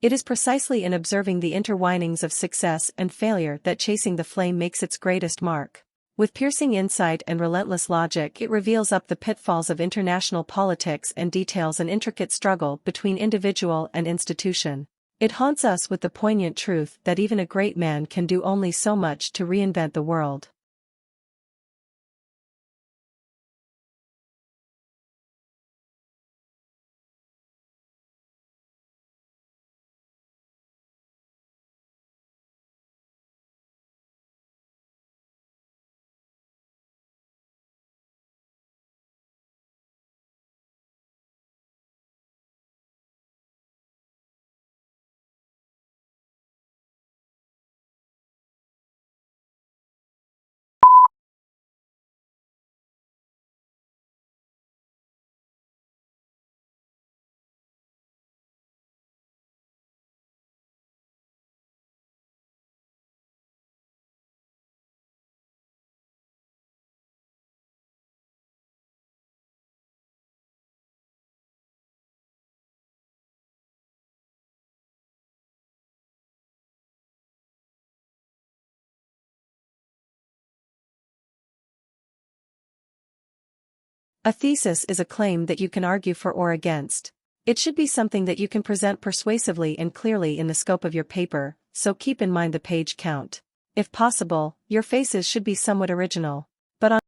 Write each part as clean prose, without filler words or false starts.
It is precisely in observing the interwinings of success and failure that Chasing the Flame makes its greatest mark. With piercing insight and relentless logic, it reveals up the pitfalls of international politics and details an intricate struggle between individual and institution. It haunts us with the poignant truth that even a great man can do only so much to reinvent the world. A thesis is a claim that you can argue for or against. It should be something that you can present persuasively and clearly in the scope of your paper, so keep in mind the page count. If possible, your faces should be somewhat original. But on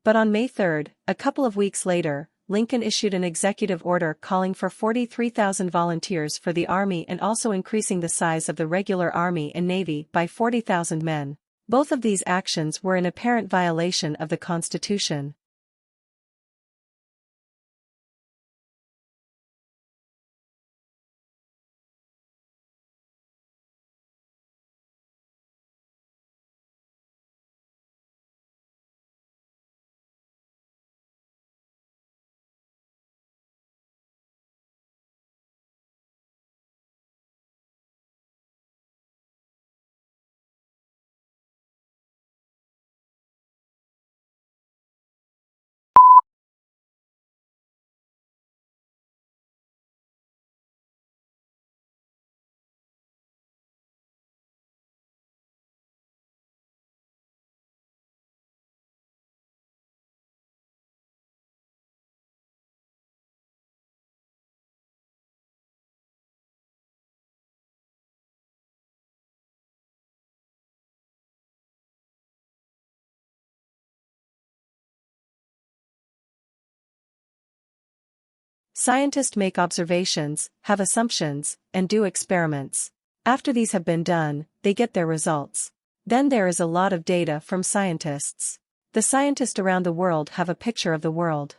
But on May 3, a couple of weeks later, Lincoln issued an executive order calling for 43,000 volunteers for the Army and also increasing the size of the regular Army and Navy by 40,000 men. Both of these actions were in apparent violation of the Constitution. Scientists make observations, have assumptions, and do experiments. After these have been done, they get their results. Then there is a lot of data from scientists. The scientists around the world have a picture of the world.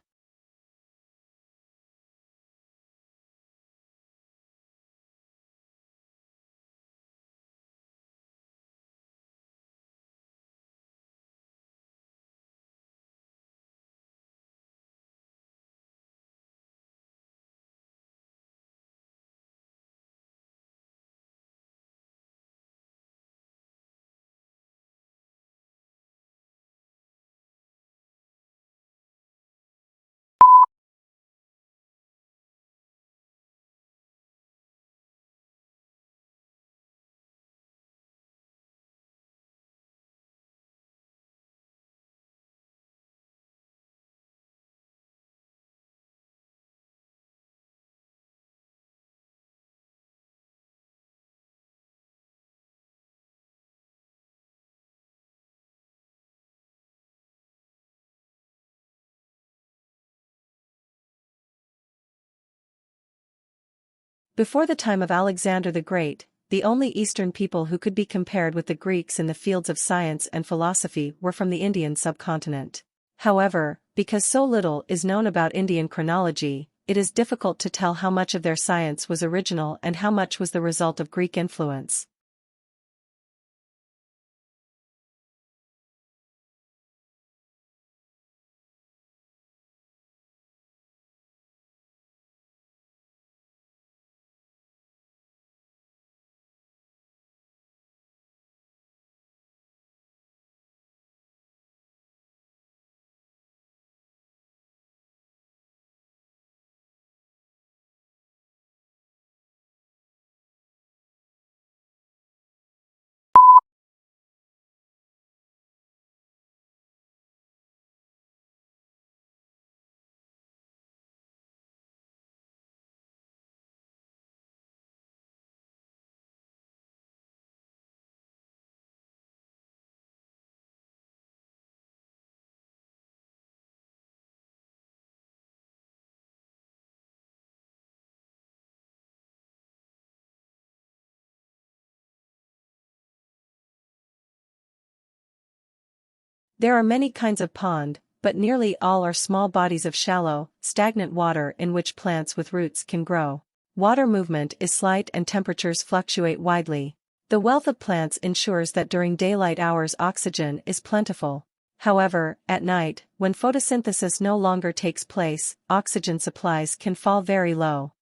Before the time of Alexander the Great, the only Eastern people who could be compared with the Greeks in the fields of science and philosophy were from the Indian subcontinent. However, because so little is known about Indian chronology, it is difficult to tell how much of their science was original and how much was the result of Greek influence. There are many kinds of pond, but nearly all are small bodies of shallow, stagnant water in which plants with roots can grow. Water movement is slight and temperatures fluctuate widely. The wealth of plants ensures that during daylight hours oxygen is plentiful. However, at night, when photosynthesis no longer takes place, oxygen supplies can fall very low.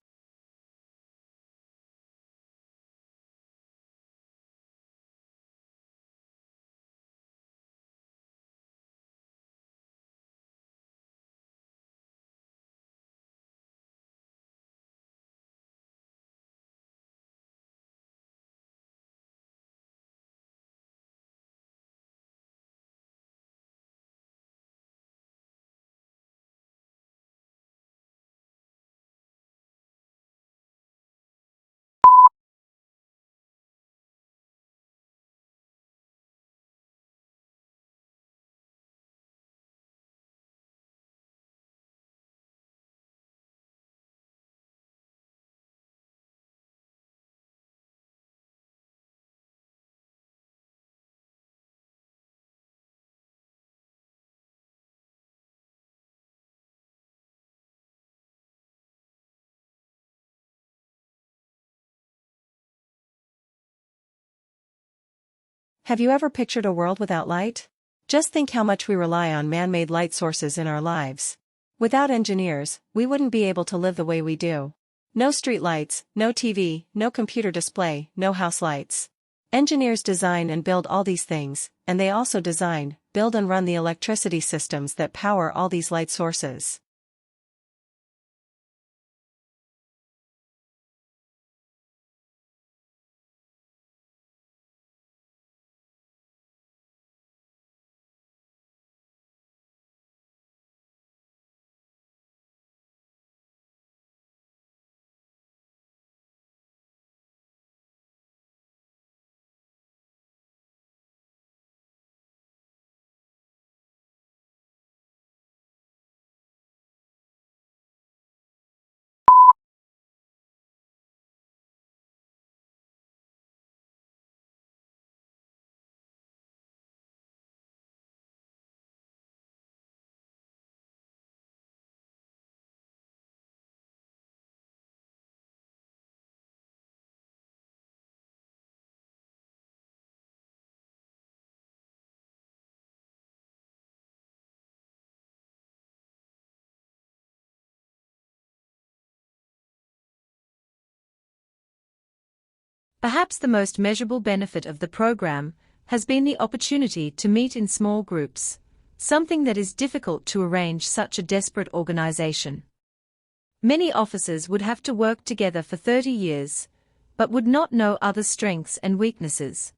Have you ever pictured a world without light? Just think how much we rely on man-made light sources in our lives. Without engineers, we wouldn't be able to live the way we do. No street lights, no TV, no computer display, no house lights. Engineers design and build all these things, and they also design, build and run the electricity systems that power all these light sources. Perhaps the most measurable benefit of the program has been the opportunity to meet in small groups, something that is difficult to arrange such a desperate organization. Many officers would have to work together for 30 years, but would not know other strengths and weaknesses.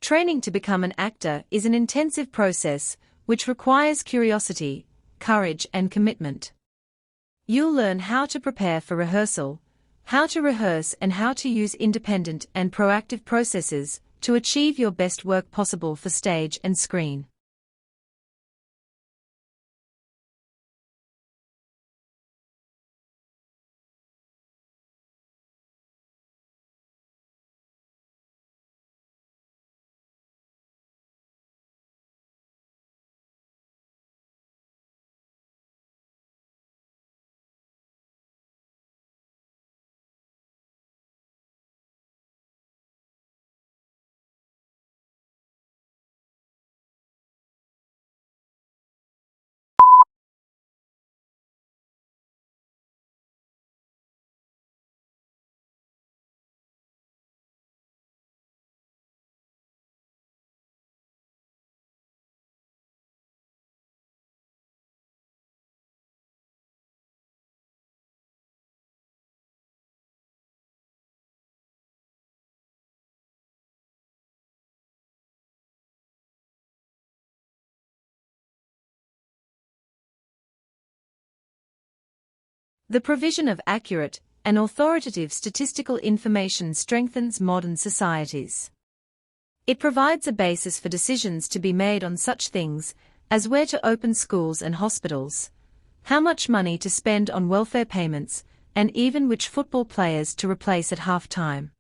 Training to become an actor is an intensive process which requires curiosity, courage, and commitment. You'll learn how to prepare for rehearsal, how to rehearse, and how to use independent and proactive processes to achieve your best work possible for stage and screen. The provision of accurate and authoritative statistical information strengthens modern societies. It provides a basis for decisions to be made on such things as where to open schools and hospitals, how much money to spend on welfare payments, and even which football players to replace at half-time.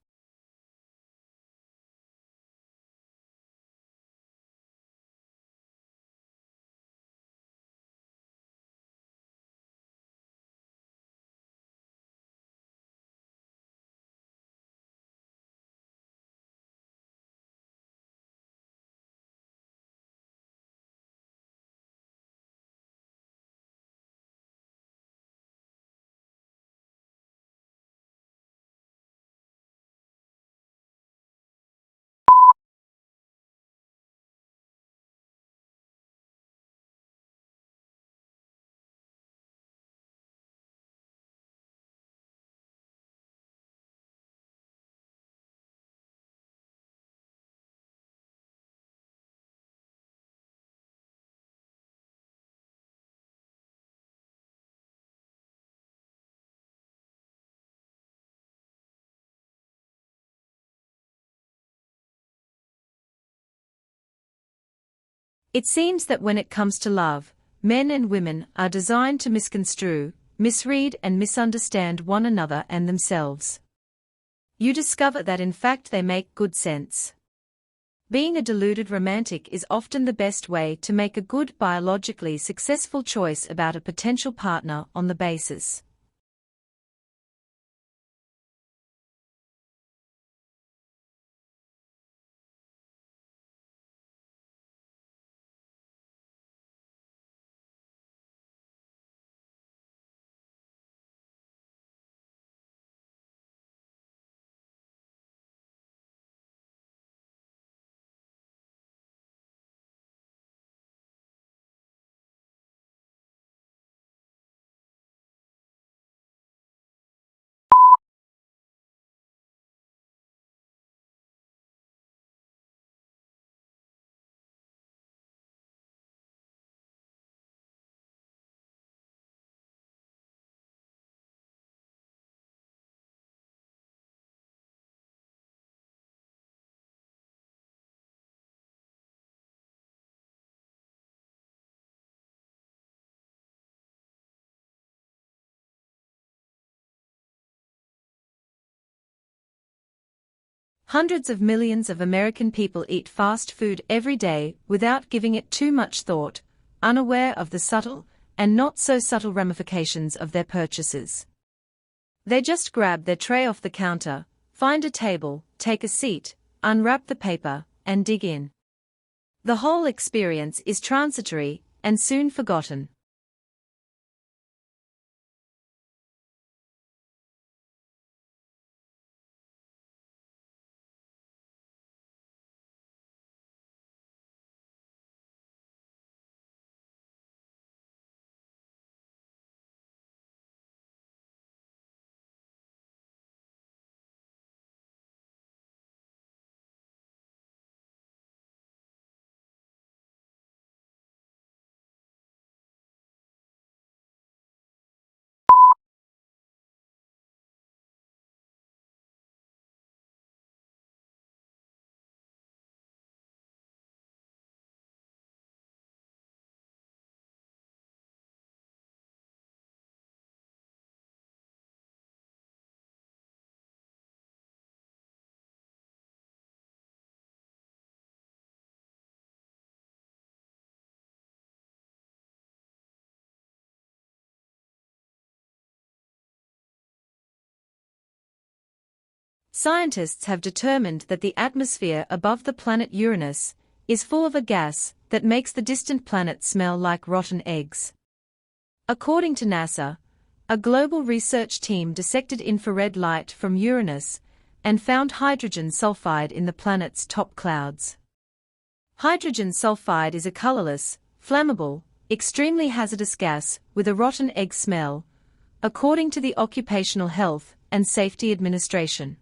It seems that when it comes to love, men and women are designed to misconstrue, misread, and misunderstand one another and themselves. You discover that in fact they make good sense. Being a deluded romantic is often the best way to make a good biologically successful choice about a potential partner on the basis. Hundreds of millions of American people eat fast food every day without giving it too much thought, unaware of the subtle and not so subtle ramifications of their purchases. They just grab their tray off the counter, find a table, take a seat, unwrap the paper, and dig in. The whole experience is transitory and soon forgotten. Scientists have determined that the atmosphere above the planet Uranus is full of a gas that makes the distant planet smell like rotten eggs. According to NASA, a global research team dissected infrared light from Uranus and found hydrogen sulfide in the planet's top clouds. Hydrogen sulfide is a colorless, flammable, extremely hazardous gas with a rotten egg smell, according to the Occupational Health and Safety Administration.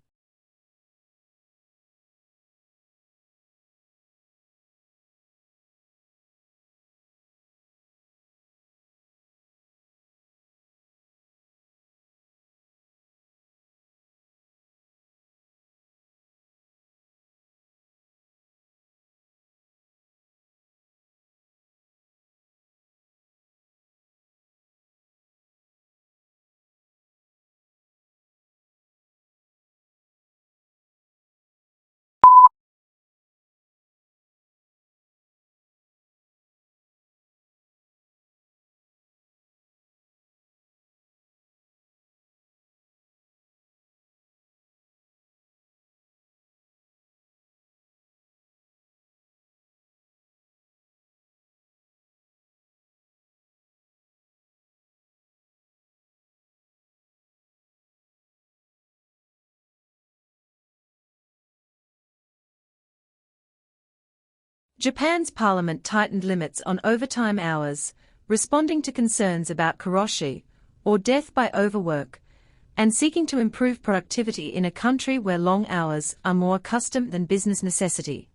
Japan's parliament tightened limits on overtime hours, responding to concerns about karoshi, or death by overwork, and seeking to improve productivity in a country where long hours are more custom than business necessity.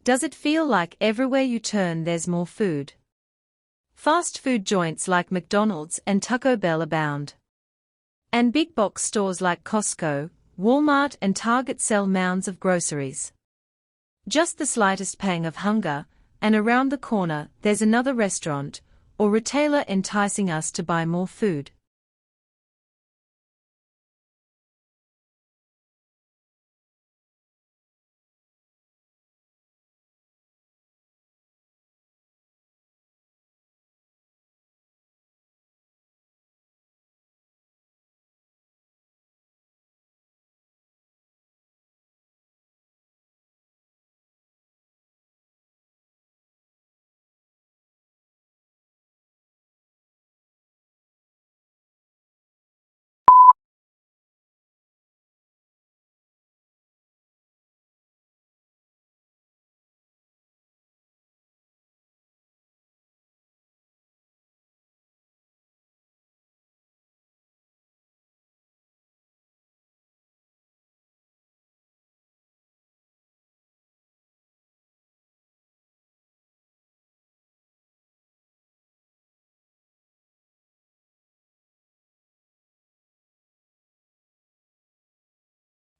Does it feel like everywhere you turn there's more food? Fast food joints like McDonald's and Taco Bell abound. And big box stores like Costco, Walmart and Target sell mounds of groceries. Just the slightest pang of hunger, and around the corner there's another restaurant or retailer enticing us to buy more food.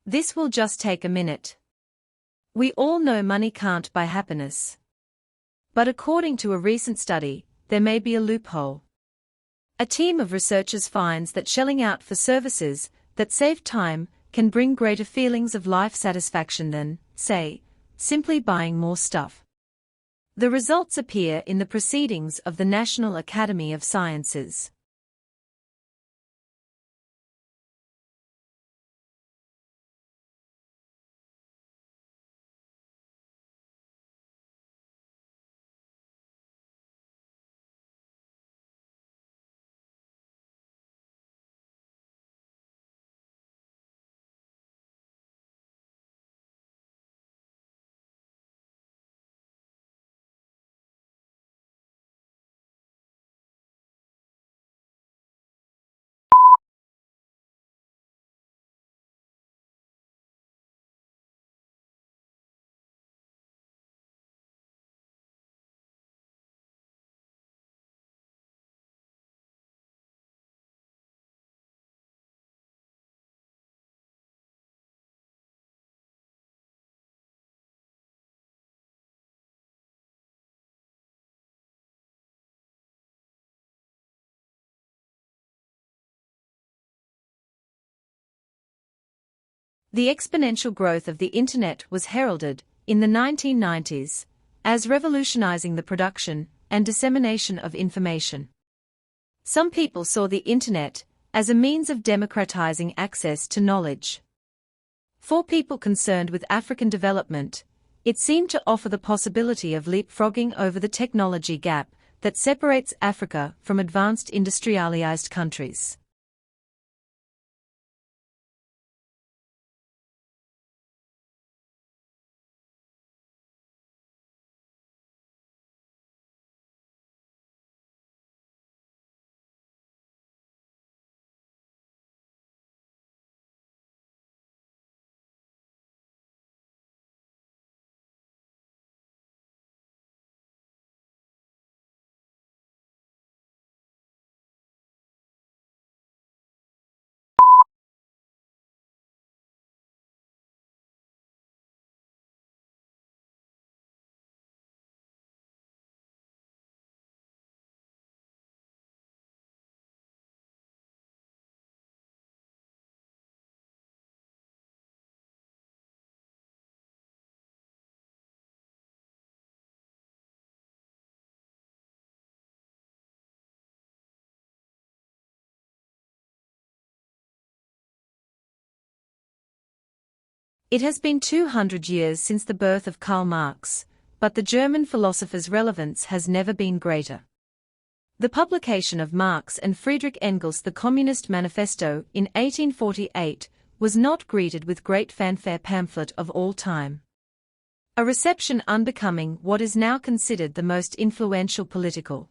This will just take a minute. We all know money can't buy happiness. But according to a recent study, there may be a loophole. A team of researchers finds that shelling out for services that save time can bring greater feelings of life satisfaction than, say, simply buying more stuff. The results appear in the proceedings of the National Academy of Sciences. The exponential growth of the Internet was heralded, in the 1990s, as revolutionizing the production and dissemination of information. Some people saw the Internet as a means of democratizing access to knowledge. For people concerned with African development, it seemed to offer the possibility of leapfrogging over the technology gap that separates Africa from advanced industrialized countries. It has been 200 years since the birth of Karl Marx, but the German philosopher's relevance has never been greater. The publication of Marx and Friedrich Engels' The Communist Manifesto in 1848 was not greeted with great fanfare pamphlet of all time. A reception unbecoming what is now considered the most influential political.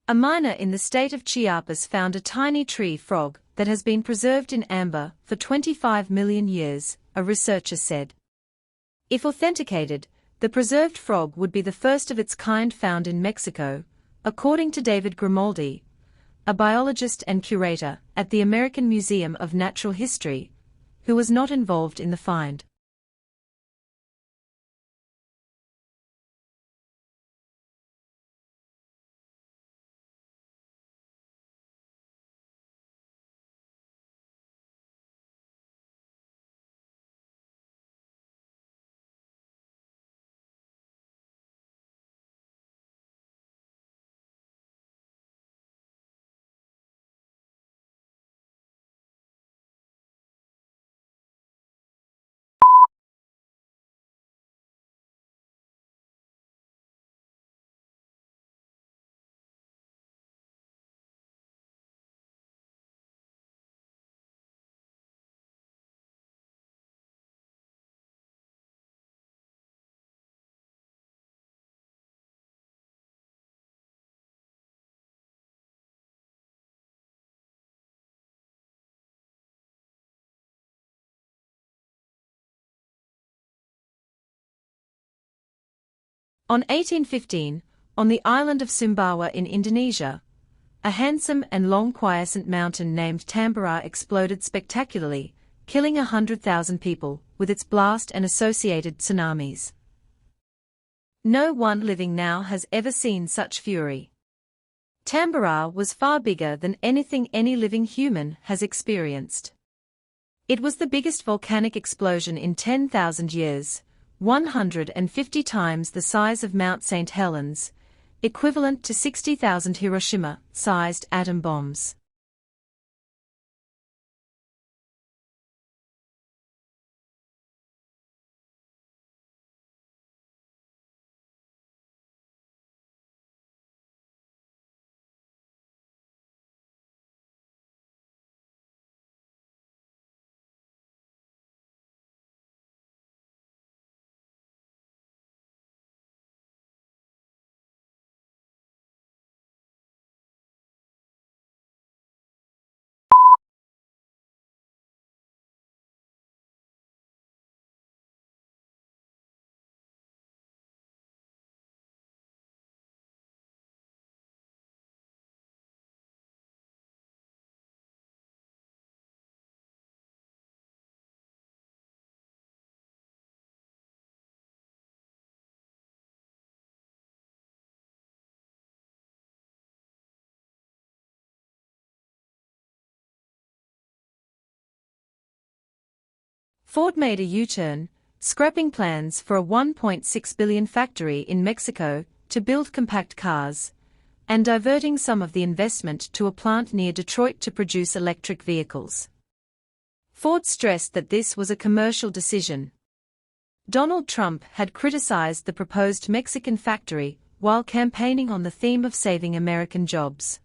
A miner in the state of Chiapas found a tiny tree frog that has been preserved in amber for 25 million years, a researcher said. If authenticated, the preserved frog would be the first of its kind found in Mexico, according to David Grimaldi, a biologist and curator at the American Museum of Natural History, who was not involved in the find. On 1815, on the island of Sumbawa in Indonesia, a handsome and long quiescent mountain named Tambora exploded spectacularly, killing 100,000 people with its blast and associated tsunamis. No one living now has ever seen such fury. Tambora was far bigger than anything any living human has experienced. It was the biggest volcanic explosion in 10,000 years, 150 times the size of Mount St. Helens, equivalent to 60,000 Hiroshima-sized atom bombs. Ford made a U-turn, scrapping plans for a $1.6 billion factory in Mexico to build compact cars, and diverting some of the investment to a plant near Detroit to produce electric vehicles. Ford stressed that this was a commercial decision. Donald Trump had criticized the proposed Mexican factory while campaigning on the theme of saving American jobs.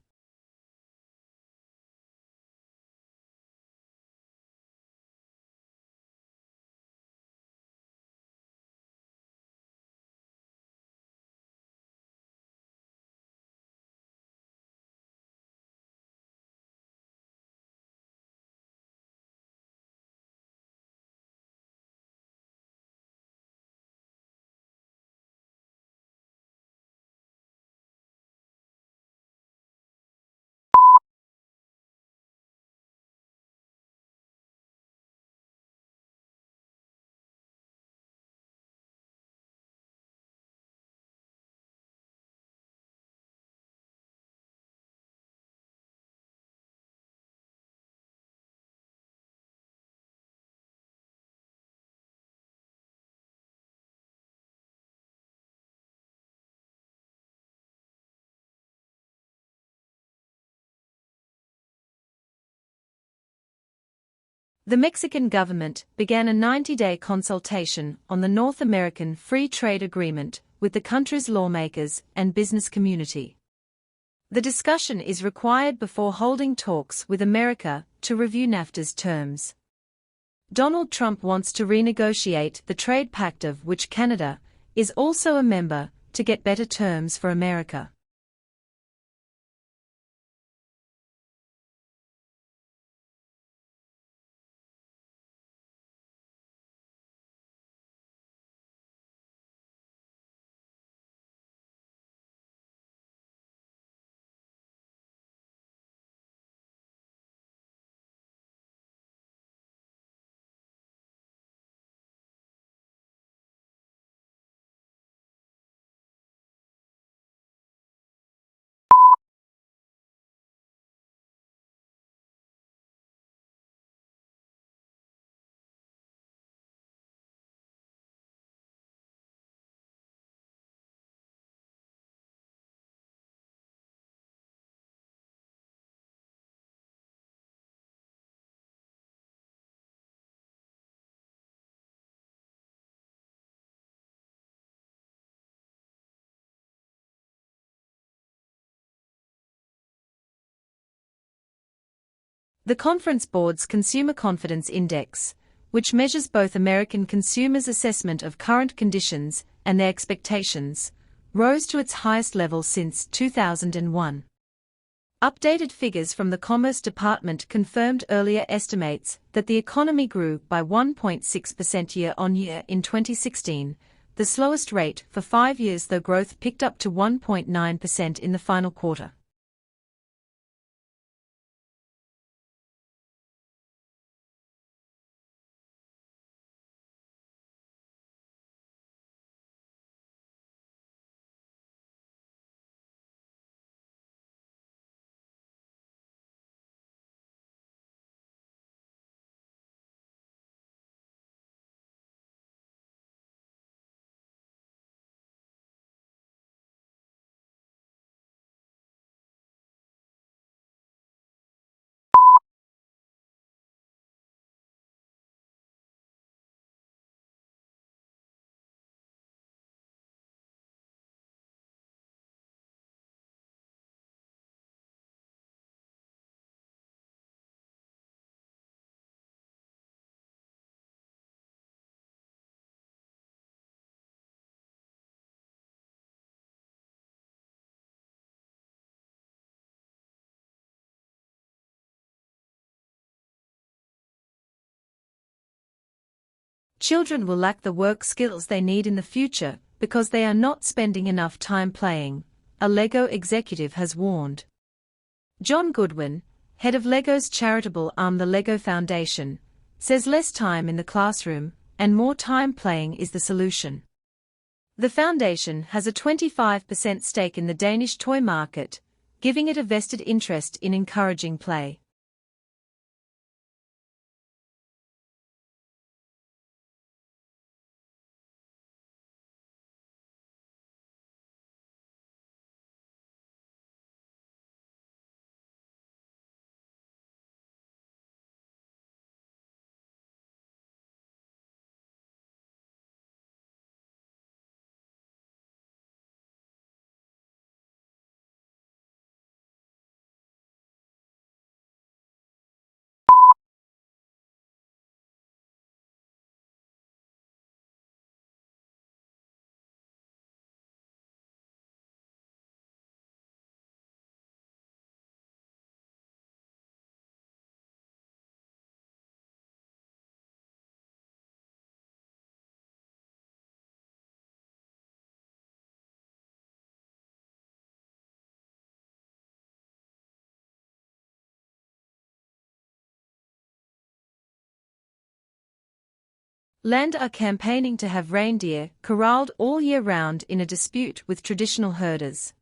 The Mexican government began a 90-day consultation on the North American Free Trade Agreement with the country's lawmakers and business community. The discussion is required before holding talks with America to review NAFTA's terms. Donald Trump wants to renegotiate the trade pact of which Canada is also a member to get better terms for America. The Conference Board's Consumer Confidence Index, which measures both American consumers' assessment of current conditions and their expectations, rose to its highest level since 2001. Updated figures from the Commerce Department confirmed earlier estimates that the economy grew by 1.6% year-on-year in 2016, the slowest rate for 5 years, though growth picked up to 1.9% in the final quarter. Children will lack the work skills they need in the future because they are not spending enough time playing, a LEGO executive has warned. John Goodwin, head of LEGO's charitable arm the LEGO Foundation, says less time in the classroom and more time playing is the solution. The foundation has a 25% stake in the Danish toy market, giving it a vested interest in encouraging play. Land are campaigning to have reindeer corralled all year round in a dispute with traditional herders.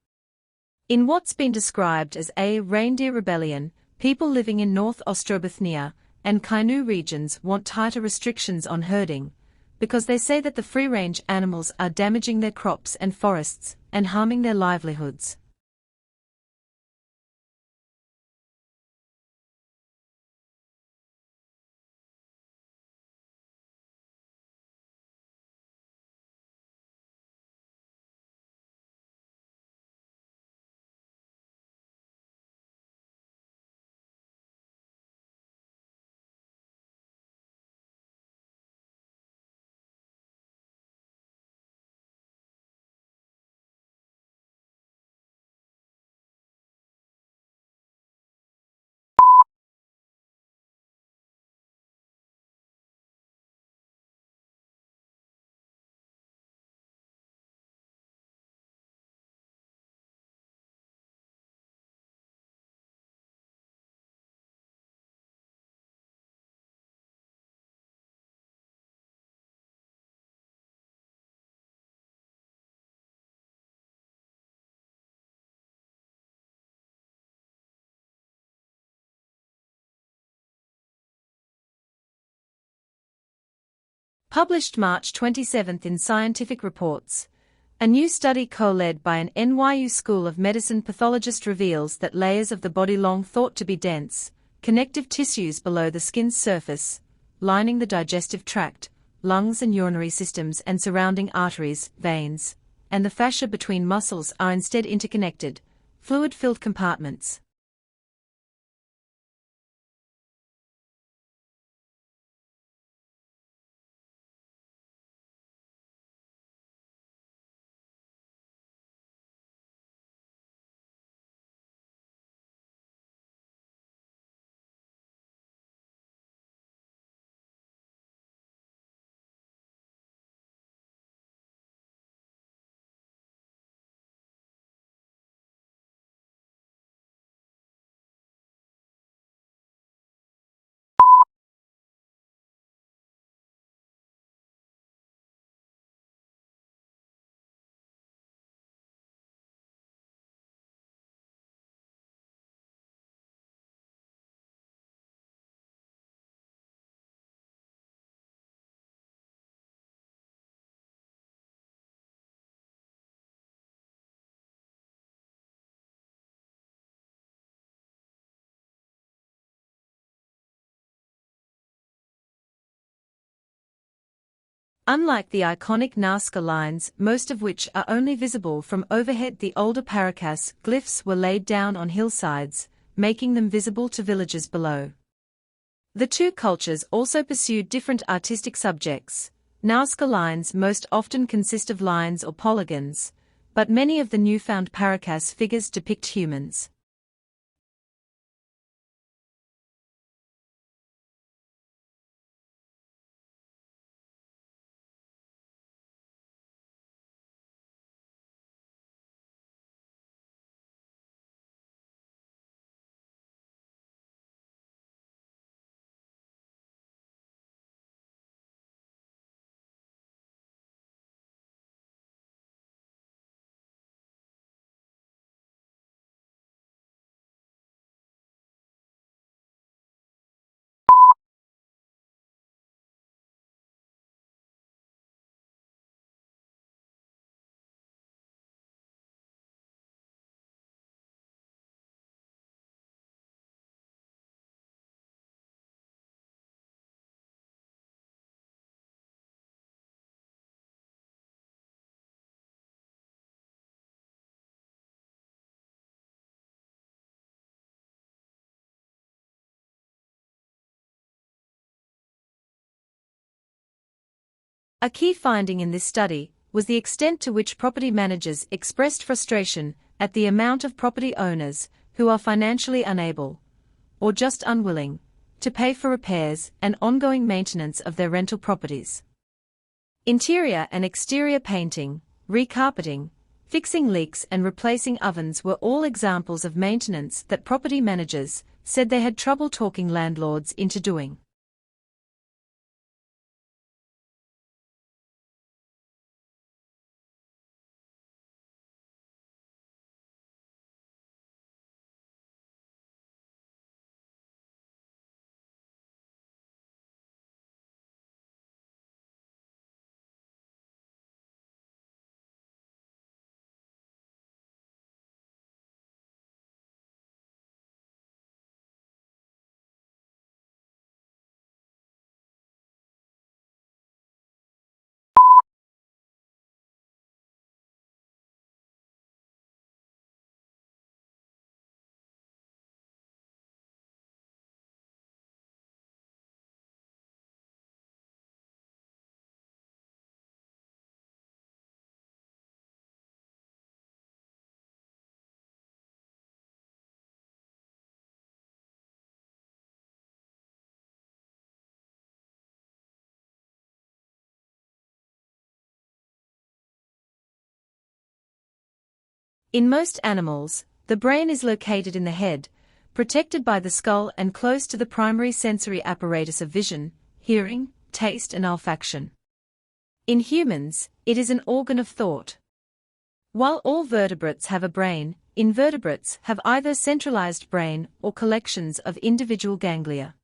In what's been described as a reindeer rebellion, people living in North Ostrobothnia and Kainuu regions want tighter restrictions on herding, because they say that the free-range animals are damaging their crops and forests and harming their livelihoods. Published March 27 in Scientific Reports, a new study co-led by an NYU School of Medicine pathologist reveals that layers of the body long thought to be dense, connective tissues below the skin's surface, lining the digestive tract, lungs and urinary systems and surrounding arteries, veins, and the fascia between muscles are instead interconnected, fluid-filled compartments. Unlike the iconic Nazca lines, most of which are only visible from overhead, the older Paracas glyphs were laid down on hillsides, making them visible to villagers below. The two cultures also pursued different artistic subjects. Nazca lines most often consist of lines or polygons, but many of the newfound Paracas figures depict humans. A key finding in this study was the extent to which property managers expressed frustration at the amount of property owners who are financially unable, or just unwilling, to pay for repairs and ongoing maintenance of their rental properties. Interior and exterior painting, recarpeting, fixing leaks and replacing ovens were all examples of maintenance that property managers said they had trouble talking landlords into doing. In most animals, the brain is located in the head, protected by the skull and close to the primary sensory apparatus of vision, hearing, taste and olfaction. In humans, it is an organ of thought. While all vertebrates have a brain, invertebrates have either centralized brain or collections of individual ganglia.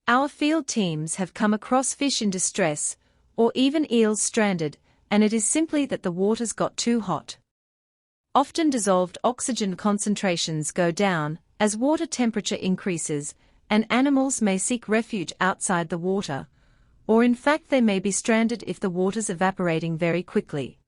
Our field teams have come across fish in distress, or even eels stranded, and it is simply that the waters got too hot. Often dissolved oxygen concentrations go down as water temperature increases, and animals may seek refuge outside the water, or in fact they may be stranded if the water's evaporating very quickly.